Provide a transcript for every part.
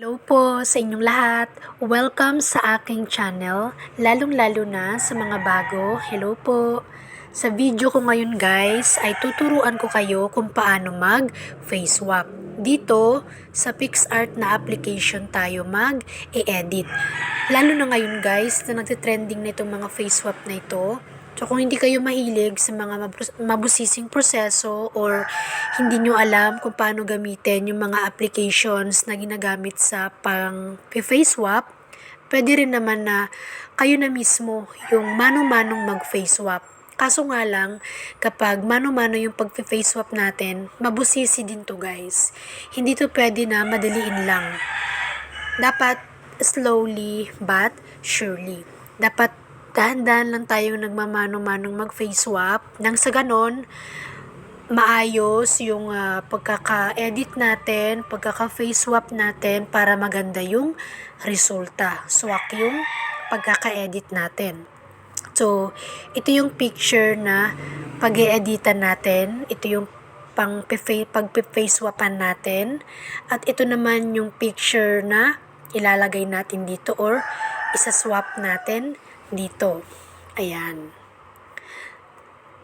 Hello po sa inyong lahat. Welcome sa aking channel, lalong-lalo na sa mga bago. Hello po. Sa video ko ngayon guys, ay tuturuan ko kayo kung paano mag-face swap. Dito, sa PixArt na application tayo mag-e-edit. Lalo na ngayon guys, na nagtitrending na itong mga face swap na ito. So kung hindi kayo mahilig sa mga mabusising proseso or hindi nyo alam kung paano gamitin yung mga applications na ginagamit sa pang-face swap, pwede rin naman na kayo na mismo yung mano-manong mag-face swap. Kaso nga lang, kapag mano-mano yung pag-face swap natin, mabusisi din to guys. Hindi to pwede na madaliin lang. Dapat slowly but surely. Dapat dahan-dahan lang tayong nagmamano-manong mag-face swap nang sa ganon maayos yung pagkaka-edit natin, pagkaka-face swap natin para maganda yung resulta. Swak yung pagkaka-edit natin. So, ito yung picture na pag-e-editan natin. Ito yung pag-face swapan natin. At ito naman yung picture na ilalagay natin dito or isa-swap natin dito. Ayan.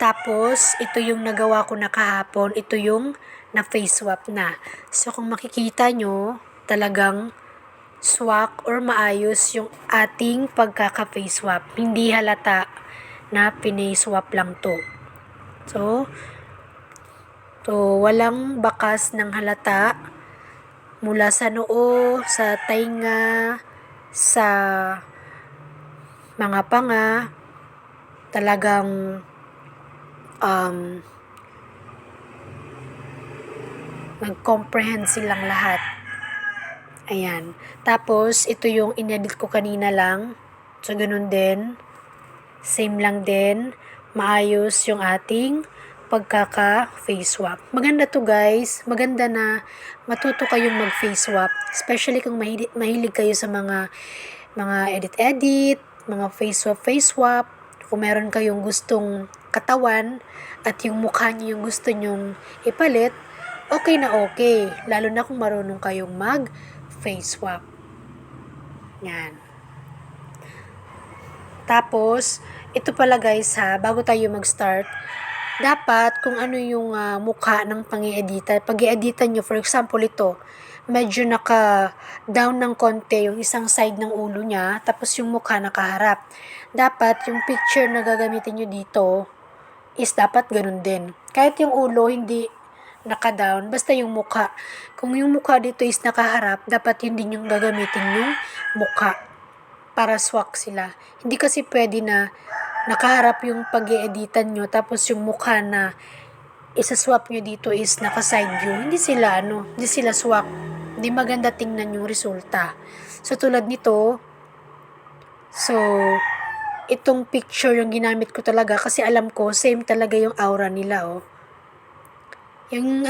Tapos, ito yung nagawa ko na kahapon. Ito yung na-face swap na. So, kung makikita nyo, talagang swak or maayos yung ating pagkaka-face swap. Hindi halata na pinay-swap lang to. So, walang bakas ng halata mula sa noo, sa tainga, sa mga panga, talagang nag-comprehend silang lahat. Ayan. Tapos, ito yung inedit ko kanina lang. So, ganun din. Same lang din. Maayos yung ating pagkaka-face swap. Maganda to guys. Maganda na matuto kayong mag-face swap. Especially kung mahilig kayo sa mga edit-edit, mga face swap. Kung meron kayong gustong katawan at yung mukha niyo yung gusto nyong ipalit, okay na okay. Lalo na kung marunong kayong mag-face swap. Yan. Tapos, ito pala guys bago tayo mag-start, dapat kung ano yung mukha ng pag-i-editan. Pag-i-editan nyo, for example ito, medyo naka-down ng konti yung isang side ng ulo niya, tapos yung mukha nakaharap. Dapat yung picture na gagamitin nyo dito is dapat ganun din. Kahit yung ulo hindi naka-down, basta yung mukha. Kung yung mukha dito is nakaharap, dapat yun din yung gagamitin yung mukha para swak sila. Hindi kasi pwede na nakaharap yung pag-i-editan nyo, tapos yung mukha na isa-swap nyo dito is naka-side view. Hindi sila swak. Hindi maganda tingnan yung resulta. So, tulad nito, itong picture yung ginamit ko talaga kasi alam ko, same talaga yung aura nila, oh. Yung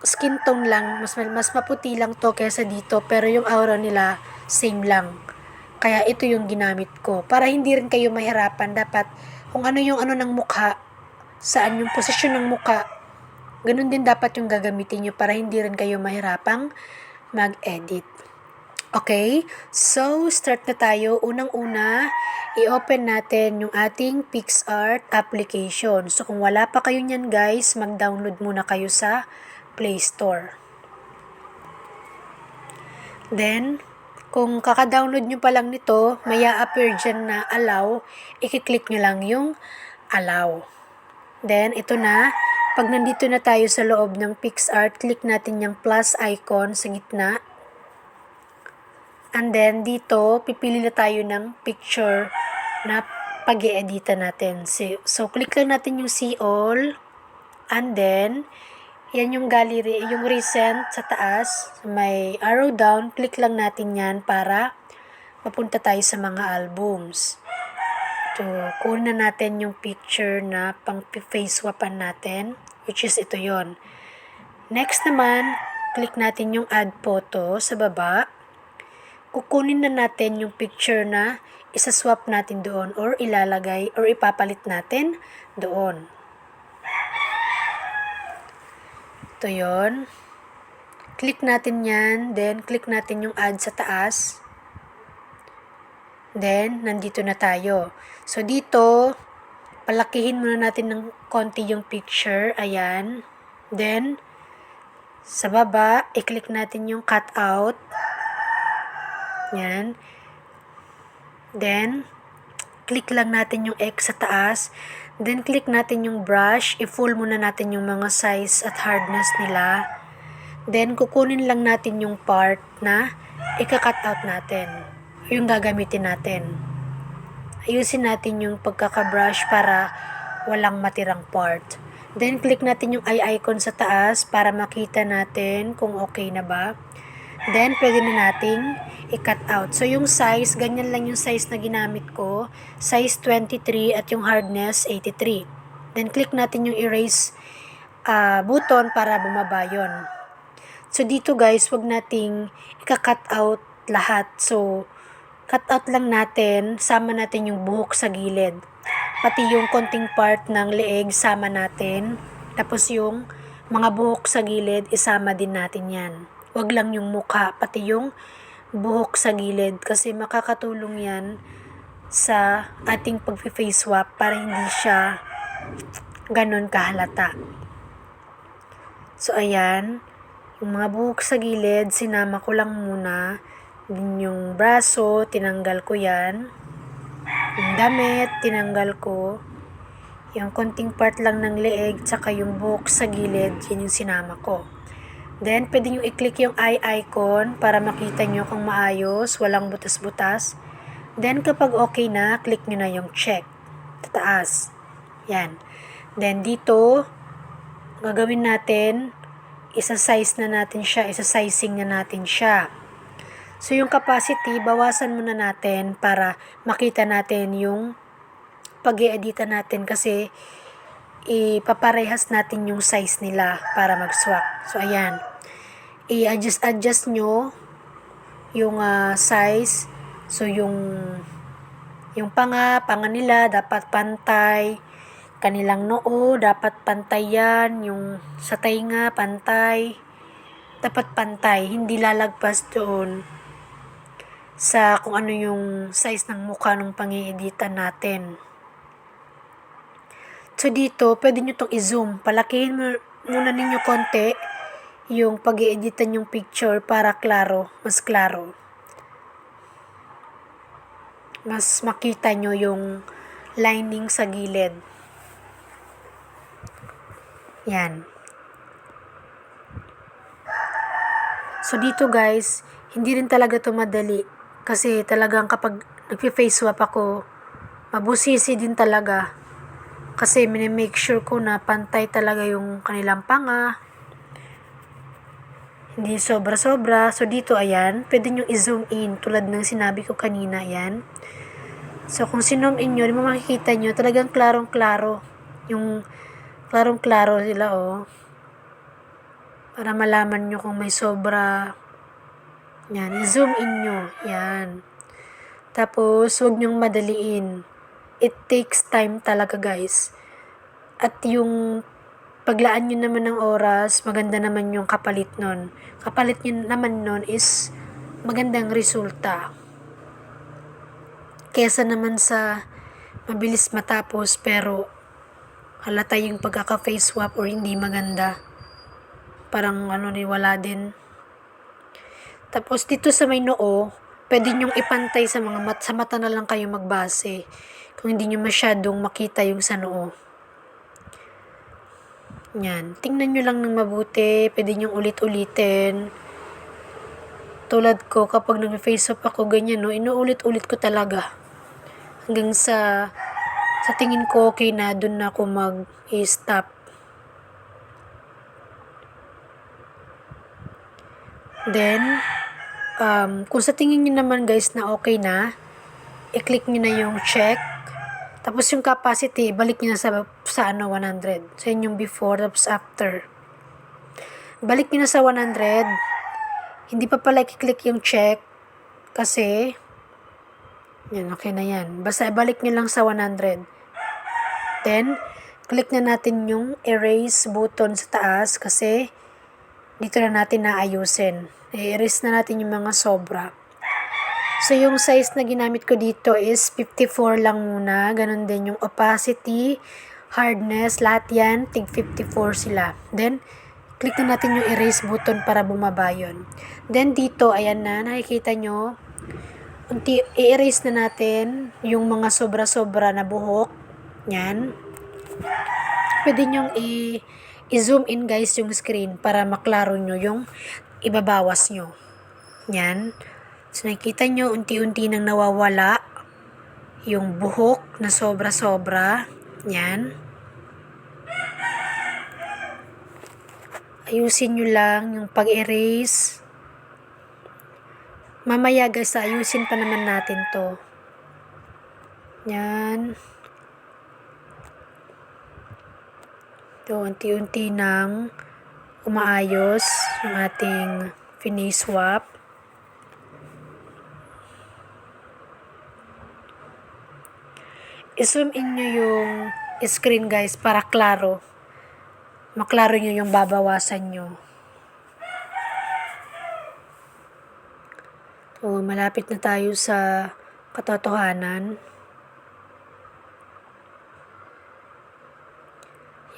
skin tone lang, mas maputi lang to kaysa dito, pero yung aura nila, same lang. Kaya ito yung ginamit ko. Para hindi rin kayo mahirapan, dapat kung ano yung ng mukha, saan yung posisyon ng mukha, ganun din dapat yung gagamitin nyo para hindi rin kayo mahirapang mag-edit. Okay? So, start na tayo. Unang-una, i-open natin yung ating PixArt application. So, kung wala pa kayo nyan guys, mag-download muna kayo sa Play Store. Then, kung kaka-download nyo pa lang nito, may appear dyan na allow, i-click nyo lang yung allow. Then, ito na. Pag nandito na tayo sa loob ng PixArt, click natin yung plus icon sa gitna. And then, dito, pipili na tayo ng picture na pag-i-editan natin. So, click lang natin yung see all. And then, yan yung gallery, yung recent sa taas. May arrow down. Click lang natin yan para mapunta tayo sa mga albums. So, kunin na natin yung picture na pang-face swapan natin, which is ito yon. Next naman, click natin yung add photo sa baba. Kukunin na natin yung picture na isa-swap natin doon or ilalagay or ipapalit natin doon. Ito yon. Click natin yan, then click natin yung add sa taas. Then, nandito na tayo. So, dito, palakihin muna natin ng konti yung picture. Ayan. Then, sa baba, i-click natin yung cut out. Yan. Then, click lang natin yung X sa taas. Then, click natin yung brush. I-full muna natin yung mga size at hardness nila. Then, kukunin lang natin yung part na ika-cut out natin. Yung gagamitin natin. Ayusin natin yung pagkaka-brush para walang matirang part. Then, click natin yung eye icon sa taas para makita natin kung okay na ba. Then, pwede na nating i-cut out. So, yung size, ganyan lang yung size na ginamit ko. Size 23 at yung hardness 83. Then, click natin yung erase button para bumaba yun. So, dito guys, wag nating i-cut out lahat. So, cut out lang natin, sama natin yung buhok sa gilid. Pati yung konting part ng leeg, sama natin. Tapos yung mga buhok sa gilid, isama din natin yan. Wag lang yung mukha, pati yung buhok sa gilid. Kasi makakatulong yan sa ating pag-face swap para hindi siya ganon kahalata. So, ayan. Yung mga buhok sa gilid, sinama ko lang muna. Din yung braso, tinanggal ko yan. Yung damit, tinanggal ko. Yung konting part lang ng leeg, tsaka yung buhok sa gilid, yun yung sinama ko. Then, pwede nyo i-click yung eye icon para makita nyo kung maayos, walang butas-butas. Then, kapag okay na, click nyo na yung check. Tataas. Yan. Then, dito, gagawin natin, isa-size na natin siya, isa-sizing na natin siya. So, yung capacity, bawasan muna natin para makita natin yung pag-i-edita natin kasi ipaparehas natin yung size nila para mag-swap. So, ayan. I-adjust nyo yung size. So, yung panga nila dapat pantay. Kanilang noo, dapat pantay yan. Yung sa tainga, pantay. Dapat pantay. Hindi lalagpas doon sa kung ano yung size ng mukha ng pang-i-editan natin. So, dito, pwede nyo itong i-zoom. Palakihin muna ninyo konti yung pag-i-editan yung picture para klaro, mas klaro. Mas makita nyo yung lining sa gilid. Yan. So, dito guys, hindi rin talaga ito madali. Kasi talagang kapag nag-face swap ako, mabusisi din talaga. Kasi minimake sure ko na pantay talaga yung kanilang panga. Hindi sobra-sobra. So, dito, ayan, pwede nyo i-zoom in tulad ng sinabi ko kanina, ayan. So, kung sinom in nyo, makikita nyo, talagang klarong-klaro. Yung klarong-klaro sila, oh. Para malaman nyo kung may sobra. Yan, i-zoom in nyo. Yan. Tapos, huwag nyong madaliin. It takes time talaga, guys. At yung paglaan nyo naman ng oras, maganda naman yung kapalit nun. Kapalit nyo naman nun is magandang resulta. Kesa naman sa mabilis matapos pero halata yung pagkaka-face swap or hindi maganda. Parang wala din. Tapos dito sa may noo, pwede nyong ipantay sa sa mata na lang kayo magbase. Kung hindi nyo masyadong makita yung sa noo. Yan. Tingnan nyo lang ng mabuti. Pwede nyo ulit-ulitin. Tulad ko, kapag nag-face up ako ganyan, no, inuulit-ulit ko talaga. Hanggang sa tingin ko okay na, dun na ako mag-stop. Then, kung sa tingin nyo naman guys na okay na, i-click nyo na yung check. Tapos yung capacity, balik nyo na sa 100. So, yun yung before, tapos after. Balik nyo na sa 100. Hindi pa pala i-click yung check. Kasi, yan, okay na yan. Basta balik nyo lang sa 100. Then, click na natin yung erase button sa taas kasi dito na natin naayusin. I-erase na natin yung mga sobra. So, yung size na ginamit ko dito is 54 lang muna. Ganon din yung opacity, hardness, lahat yan, tig 54 sila. Then, click na natin yung erase button para bumaba yun. Then, dito, ayan na, nakikita nyo, i-erase na natin yung mga sobra-sobra na buhok. Yan. Pwede nyong i-zoom in guys yung screen para maklaro nyo yung ibabawas nyo. Yan. So, nakikita nyo, unti-unti nang nawawala yung buhok na sobra-sobra. Yan. Ayusin nyo lang yung pag-erase. Mamaya guys, ayusin pa naman natin to. Yan. Ito, unti-unti nang umaayos yung ating finish swap. I-zoom in nyo yung screen guys para klaro. Maklaro nyo yung babawasan nyo. So, malapit na tayo sa katotohanan.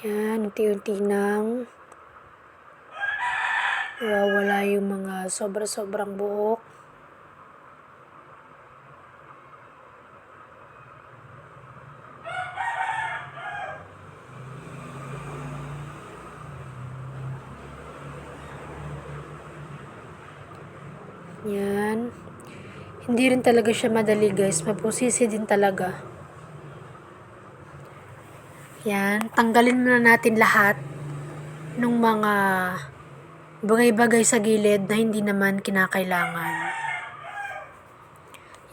Yan, unti-unti nang nawawala yung mga sobra-sobrang buhok. Yan. Hindi rin talaga siya madali guys. Mapusisi din talaga. Yan. Tanggalin na natin lahat ng mga bagay-bagay sa gilid na hindi naman kinakailangan.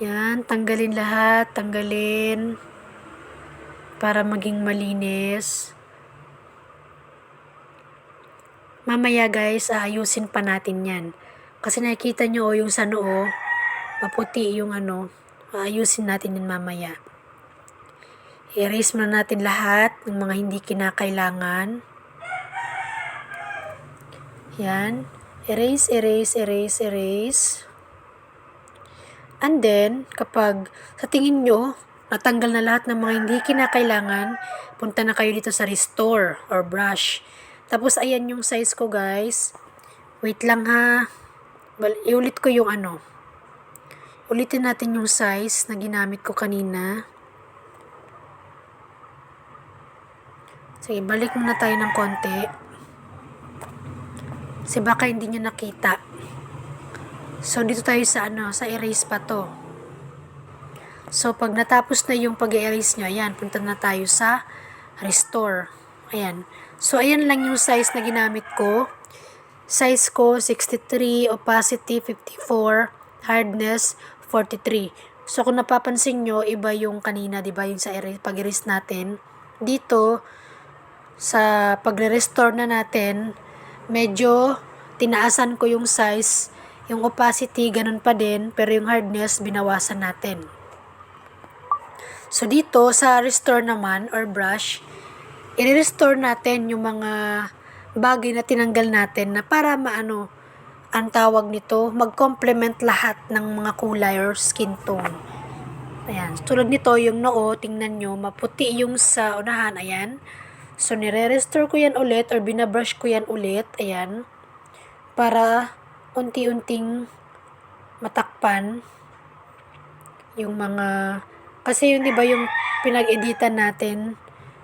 Yan. Tanggalin lahat. Tanggalin. Para maging malinis. Mamaya guys, aayusin pa natin yan. Kasi nakikita nyo yung sa noo, maputi yung aayusin natin yan mamaya. I-erase muna natin lahat ng mga hindi kinakailangan. Yan. Erase, erase, erase, erase. And then, kapag sa tingin nyo, natanggal na lahat ng mga hindi kinakailangan, punta na kayo dito sa restore or brush. Tapos, ayan yung size ko guys. Wait lang ha. Iulit ko yung ulitin natin yung size na ginamit ko kanina. Sige, balik muna tayo ng konti. Kasi baka hindi nyo nakita. So, dito tayo sa sa erase pa to. So, pag natapos na yung pag-erase nyo, ayan, punta na tayo sa restore. Ayan. So, ayan lang yung size na ginamit ko. Size ko, 63, opacity, 54, hardness, 43. So, kung napapansin nyo, iba yung kanina, diba, yung sa pag-erase natin. Dito, sa pagre-restore na natin, medyo tinaasan ko yung size, yung opacity, ganun pa din, pero yung hardness, binawasan natin. So, dito, sa restore naman, or brush, i-restore natin yung mga bagay na tinanggal natin na para ang tawag nito, mag-complement lahat ng mga kulay or skin tone. Ayan. Tulad nito, yung noo, tingnan nyo, maputi yung sa unahan, ayan. So, nire-restore ko yan ulit or binabrush ko yan ulit, ayan. Para unti-unting matakpan yung mga, kasi yun diba yung pinag-editan natin,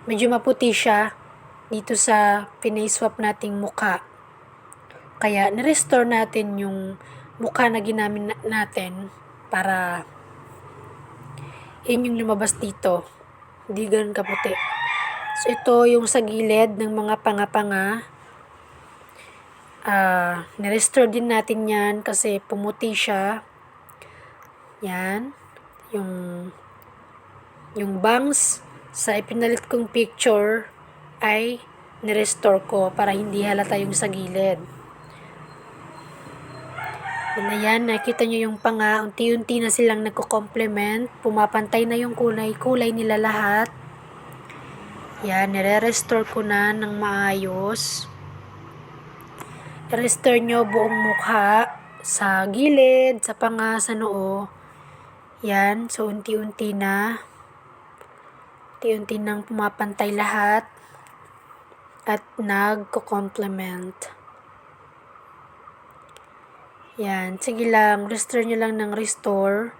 medyo maputi siya dito sa pinay-swap nating mukha. Kaya, nirestore natin yung mukha na ginamit natin para yun yung lumabas dito. Hindi ganun kaputi. So, ito yung sa gilid ng mga panga-panga. Nirestore din natin yan kasi pumuti siya. Yan. Yung bangs sa ipinalit kong picture ay nirestore ko para hindi halata yung sa gilid. Ayan, nakita nyo yung panga, unti-unti na silang nagko-complement, pumapantay na yung kulay nila lahat. Yan, nire-restore ko na ng maayos. I-restore nyo buong mukha, sa gilid, sa panga, sa noo. Yan, so unti-unti na. Unti-unti nang pumapantay lahat at nagko-complement. Yan, sige lang, restore nyo lang ng restore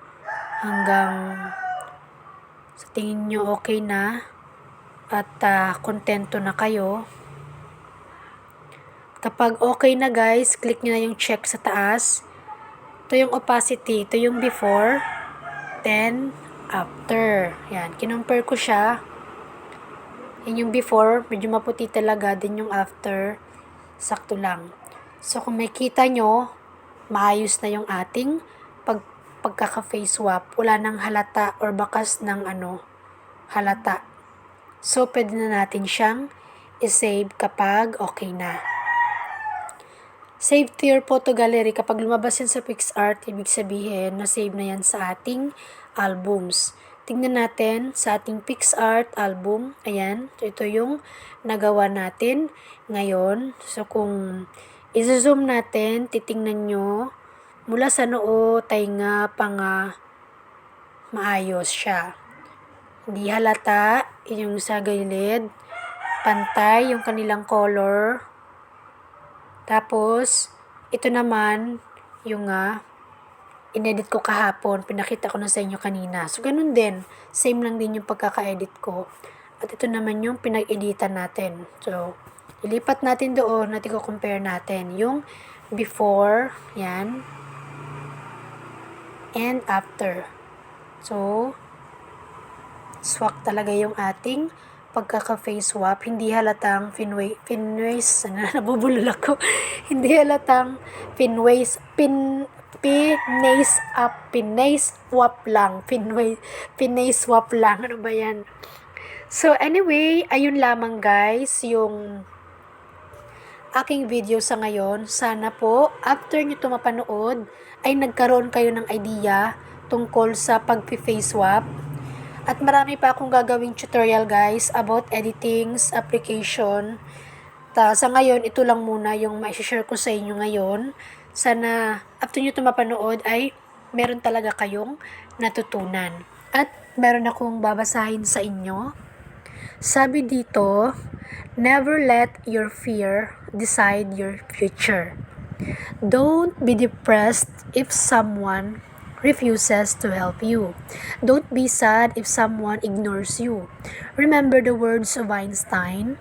hanggang sa tingin nyo okay na at kontento na kayo. Kapag okay na guys, click nyo na yung check sa taas. Ito yung opacity, ito yung before, then after. Yan, kinompare ko siya. Yan yung before, medyo maputi talaga, then yung after, sakto lang. So kung makita nyo, maayos na yung ating pagkaka-face swap. Wala nang halata or bakas ng halata. So pwede na natin siyang i-save kapag okay na. Save to your photo gallery. Kapag lumabas yan sa PicsArt, ibig sabihin na save na yan sa ating albums. Tingnan natin sa ating PicsArt album. Ayan, ito yung nagawa natin ngayon. So kung i-zoom natin, titingnan nyo mula sa noo, tainga, panga, maayos siya. Hindi halata yung sa gilid, pantay yung kanilang color. Tapos, ito naman, yung inedit ko kahapon, pinakita ko na sa inyo kanina. So, ganun din. Same lang din yung pagkaka-edit ko. At ito naman yung pinag-editan natin. So, ilipat natin doon, natin ko compare natin. Yung before, yan, and after. So, swak talaga yung ating pagkaka-face swap, hindi halatang finways, nabubulol ako, hindi halatang finways swap lang, ano ba yan? So anyway, ayun lamang guys, yung aking video sa ngayon. Sana po, after nyo ito mapanood, ay nagkaroon kayo ng idea tungkol sa pag-face swap. At marami pa akong gagawing tutorial guys about editings, application. Sa ngayon, ito lang muna yung ma-share ko sa inyo ngayon. Sana after nyo ito mapanood ay meron talaga kayong natutunan. At meron akong babasahin sa inyo. Sabi dito, never let your fear decide your future. Don't be depressed if someone refuses to help you. Don't be sad if someone ignores you. Remember the words of Einstein.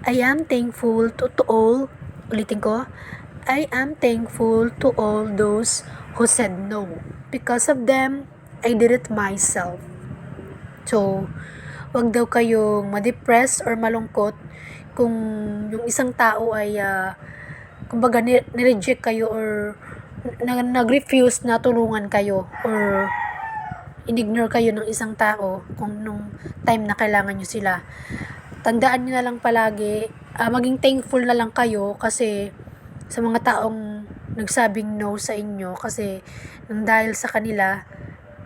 I am thankful to all, ulitin ko, I am thankful to all those who said no. Because of them, I did it myself. So, wag daw kayong ma-depress or malungkot kung yung isang tao ay kumbaga nireject kayo or nag-refuse na tulungan kayo or in-ignore kayo ng isang tao kung nung time na kailangan nyo sila. Tandaan nyo na lang palagi, maging thankful na lang kayo kasi sa mga taong nagsabing no sa inyo kasi nang dahil sa kanila,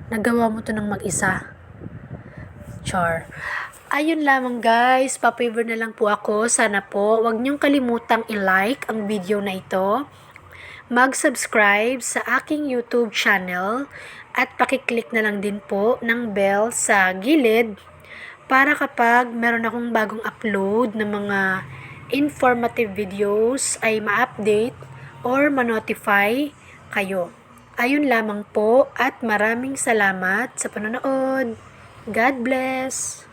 nagawa mo to ng mag-isa. Char. Ayun lamang guys, pa-favor na lang po ako. Sana po, wag niyong kalimutang i-like ang video na ito. Mag-subscribe sa aking YouTube channel at pakiclick na lang din po ng bell sa gilid para kapag meron akong bagong upload ng mga informative videos ay ma-update or ma-notify kayo. Ayun lamang po at maraming salamat sa panonood. God bless!